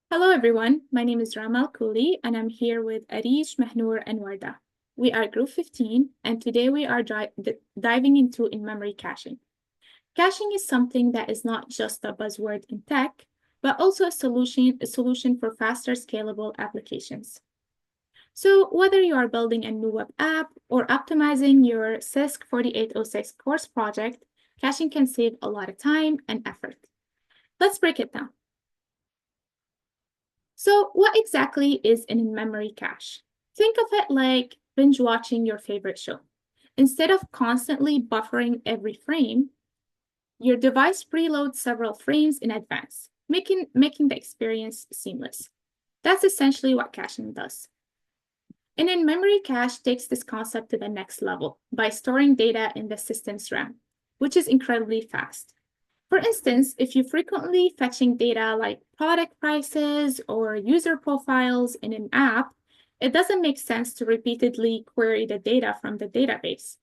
Hello, everyone. My name is Rama Alkhouli, and I'm here with Areej, Mahnoor, and Warda. We are Group 15, and today we are diving into in-memory caching. Caching is something that is not just a buzzword in tech, but also a solution for faster, scalable applications. So whether you are building a new web app or optimizing your SYSC4806 course project, caching can save a lot of time and effort. Let's break it down. So, what exactly is an in-memory cache? Think of it like binge watching your favorite show. Instead of constantly buffering every frame, your device preloads several frames in advance, making the experience seamless. That's essentially what caching does. An in-memory cache takes this concept to the next level by storing data in the system's RAM, which is incredibly fast. For instance, if you're frequently fetching data like product prices or user profiles in an app, it doesn't make sense to repeatedly query the data from the database.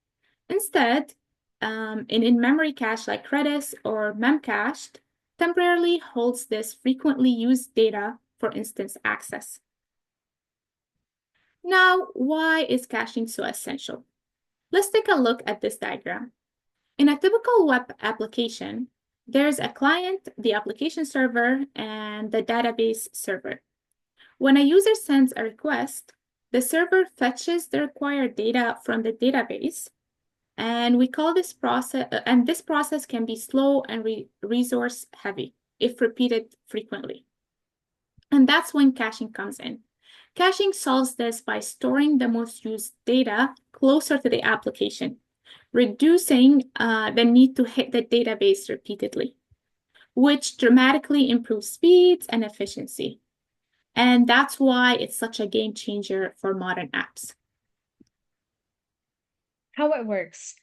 Instead, an in-memory cache like Redis or Memcached temporarily holds this frequently used data for instance access. Now, why is caching so essential? Let's take a look at this diagram. In a typical web application, there's a client, the application server, and the database server. When a user sends a request, the server fetches the required data from the database, and we call this process, and this process can be slow and resource heavy if repeated frequently. And that's when caching comes in. Caching solves this by storing the most used data closer to the application, reducing the need to hit the database repeatedly, which dramatically improves speed and efficiency. And that's why it's such a game changer for modern apps. How it works.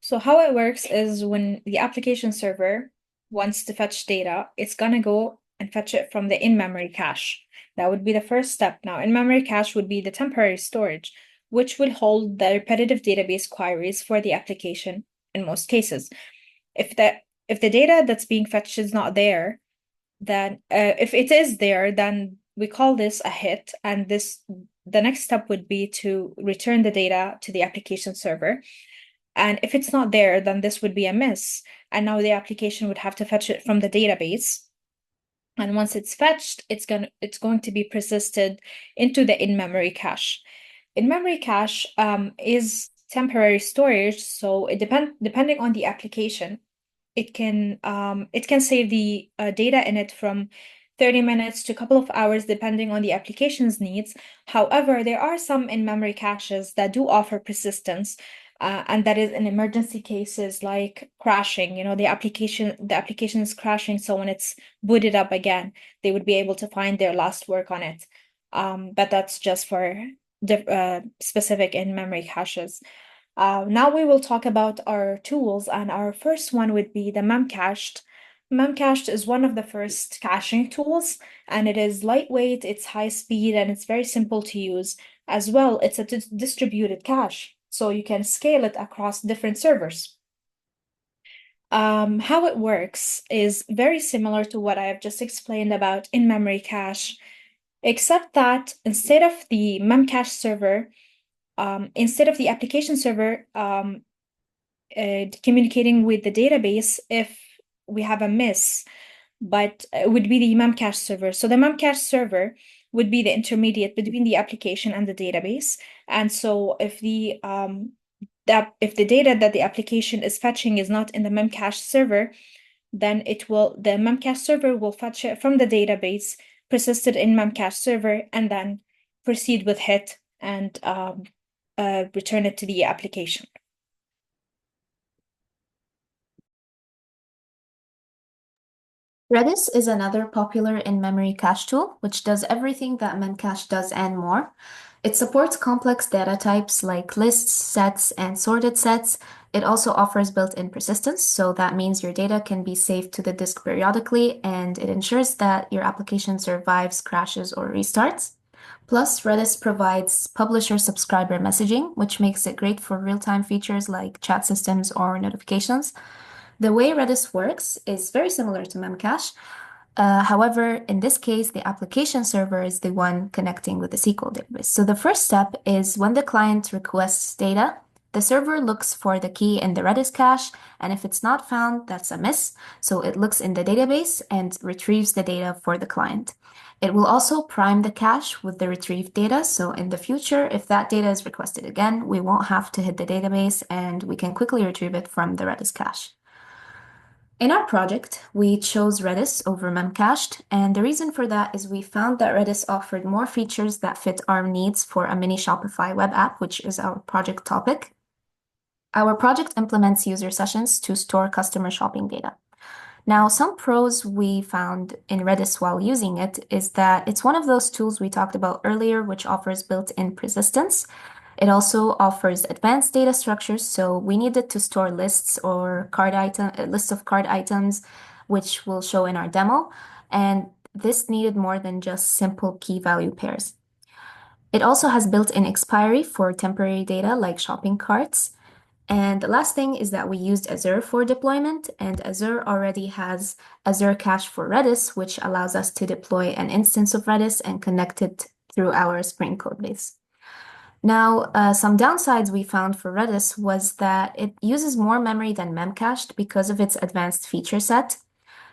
So how it works is when the application server wants to fetch data, it's gonna go and fetch it from the in-memory cache. That would be the first step. Now, in-memory cache would be the temporary storage, which would hold the repetitive database queries for the application in most cases. If the data that's being fetched is not there, then if it is there, then we call this a hit, and the next step would be to return the data to the application server. And if it's not there, then this would be a miss. And now the application would have to fetch it from the database. And once it's fetched, it's going to be persisted into the in-memory cache. In-memory cache is temporary storage, so depending on the application, it can save the data in it from 30 minutes to a couple of hours, depending on the application's needs. However, there are some in-memory caches that do offer persistence, and that is in emergency cases like crashing. You know, the application is crashing, so when it's booted up again, they would be able to find their last work on it. But that's just for specific in-memory caches. Now we will talk about our tools, and our first one would be the Memcached. Memcached is one of the first caching tools, and it is lightweight, it's high speed, and it's very simple to use. As well, it's a distributed cache, so you can scale it across different servers. How it works is very similar to what I have just explained about in-memory cache, except that instead of the Memcached server, instead of the application server communicating with the database if we have a miss, but it would be the Memcached server. So the Memcached server would be the intermediate between the application and the database. And so if the data that the application is fetching is not in the Memcached server, then the Memcached server will fetch it from the database, persist it in Memcached server, and then proceed with hit and return it to the application. Redis is another popular in-memory cache tool, which does everything that Memcached does and more. It supports complex data types like lists, sets, and sorted sets. It also offers built-in persistence, so that means your data can be saved to the disk periodically, and it ensures that your application survives crashes or restarts. Plus, Redis provides publisher-subscriber messaging, which makes it great for real-time features like chat systems or notifications. The way Redis works is very similar to Memcache. However, in this case, the application server is the one connecting with the SQL database. So the first step is when the client requests data, the server looks for the key in the Redis cache, and if it's not found, that's a miss. So it looks in the database and retrieves the data for the client. It will also prime the cache with the retrieved data. So in the future, if that data is requested again, we won't have to hit the database and we can quickly retrieve it from the Redis cache. In our project, we chose Redis over Memcached, and the reason for that is we found that Redis offered more features that fit our needs for a mini Shopify web app, which is our project topic. Our project implements user sessions to store customer shopping data. Now, some pros we found in Redis while using it is that it's one of those tools we talked about earlier, which offers built-in persistence. It also offers advanced data structures, so we needed to store lists or lists of card items, which we'll show in our demo, and this needed more than just simple key value pairs. It also has built-in expiry for temporary data like shopping carts. And the last thing is that we used Azure for deployment, and Azure already has Azure Cache for Redis, which allows us to deploy an instance of Redis and connect it through our Spring Codebase. Now, some downsides we found for Redis was that it uses more memory than Memcached because of its advanced feature set.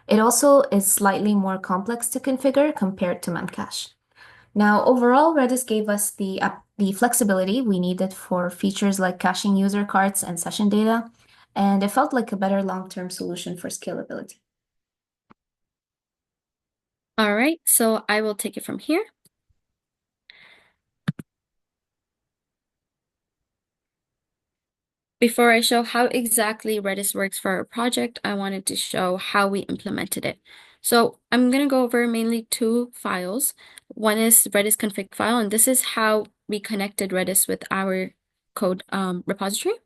It also is slightly more complex to configure compared to Memcache. Now, overall, Redis gave us the flexibility we needed for features like caching user cards and session data, and it felt like a better long-term solution for scalability. All right, so I will take it from here. Before I show how exactly Redis works for our project, I wanted to show how we implemented it. So I'm going to go over mainly two files. One is Redis config file, and this is how we connected Redis with our code repository.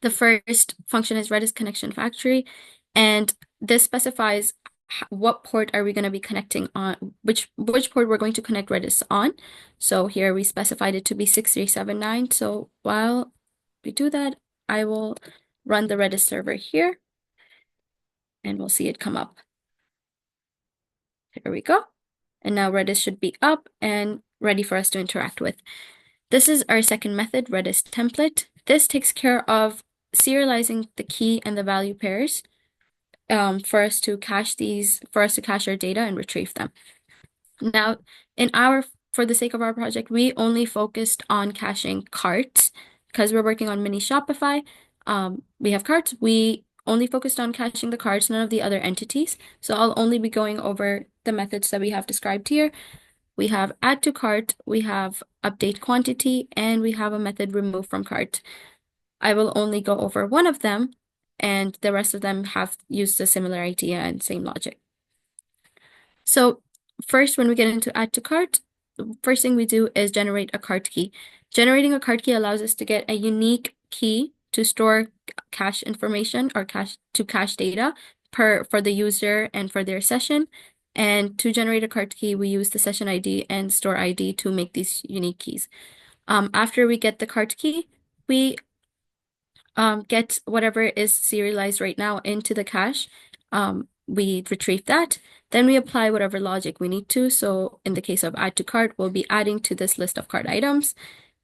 The first function is Redis connection factory, and this specifies what port are we going to be connecting on, which port we're going to connect Redis on. So here we specified it to be 6379. So while we do that, I will run the Redis server here, and we'll see it come up. Here we go. And now Redis should be up and ready for us to interact with. This is our second method, Redis template. This takes care of serializing the key and the value pairs for us to cache our data and retrieve them. Now, for the sake of our project, we only focused on caching carts because we're working on mini Shopify. We have carts. We only focused on caching the carts, none of the other entities. So I'll only be going over the methods that we have described here. We have add to cart, we have update quantity, and we have a method remove from cart. I will only go over one of them, and the rest of them have used a similar idea and same logic. So first, when we get into add to cart, the first thing we do is generate a cart key. Generating a cart key allows us to get a unique key to store cache information or cache data for the user and for their session. And to generate a cart key, we use the session ID and store ID to make these unique keys. After we get the cart key, we get whatever is serialized right now into the cache. We retrieve that. Then we apply whatever logic we need to. So in the case of add to cart, we'll be adding to this list of cart items.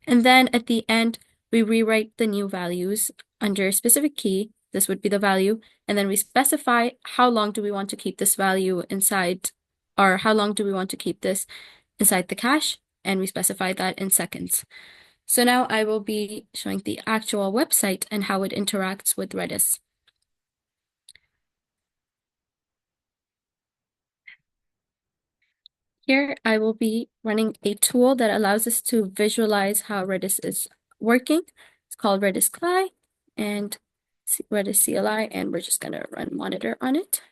And then at the end, we rewrite the new values under a specific key. This would be the value. And then we specify how long do we want to keep this value inside, or how long do we want to keep this inside the cache. And we specify that in seconds. So now I will be showing the actual website and how it interacts with Redis. Here I will be running a tool that allows us to visualize how Redis is working. It's called Redis CLI and Redis CLI, and we're just going to run monitor on it.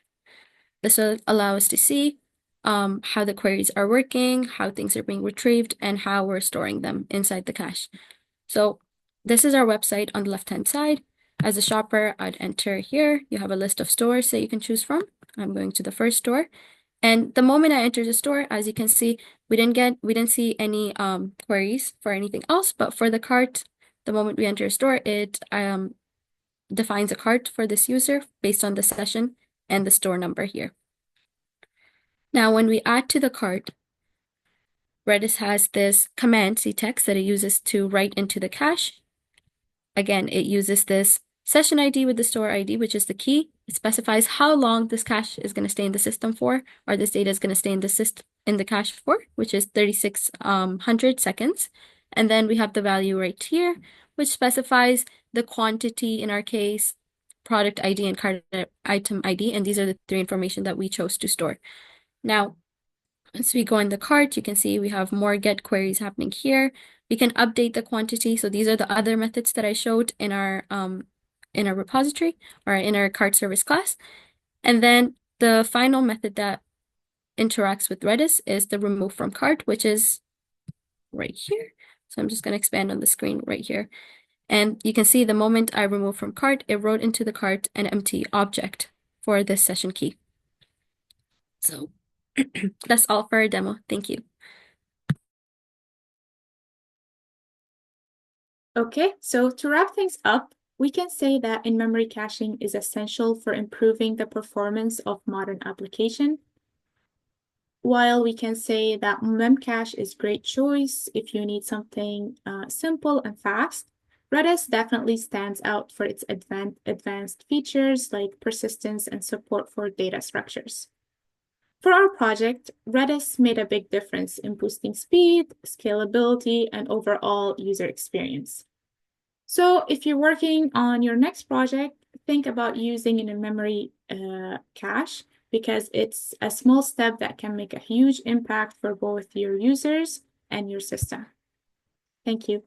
This will allow us to see how the queries are working, how things are being retrieved, and how we're storing them inside the cache. So this is our website on the left-hand side. As a shopper, I'd enter here. You have a list of stores that you can choose from. I'm going to the first store. And the moment I enter the store, as you can see, we didn't see any queries for anything else, but for the cart, the moment we enter a store, it defines a cart for this user based on the session and the store number here. Now, when we add to the cart, Redis has this command ctext that it uses to write into the cache. Again, it uses this session ID with the store ID, which is the key. It specifies how long this cache is going to stay in the system for, or this data is going to stay in the cache for, which is 3600 seconds. And then we have the value right here, which specifies the quantity, in our case, product ID and cart item ID. And these are the three information that we chose to store. Now, as we go in the cart, you can see we have more get queries happening here. We can update the quantity. So these are the other methods that I showed in our repository or in our cart service class. And then the final method that interacts with Redis is the remove from cart, which is right here. So I'm just going to expand on the screen right here. And you can see the moment I remove from cart, it wrote into the cart an empty object for this session key. So that's all for our demo. Thank you. Okay, so to wrap things up, we can say that in-memory caching is essential for improving the performance of modern application. While we can say that Memcached is a great choice if you need something simple and fast, Redis definitely stands out for its advanced features like persistence and support for data structures. For our project, Redis made a big difference in boosting speed, scalability, and overall user experience. So if you're working on your next project, think about using an in-memory cache because it's a small step that can make a huge impact for both your users and your system. Thank you.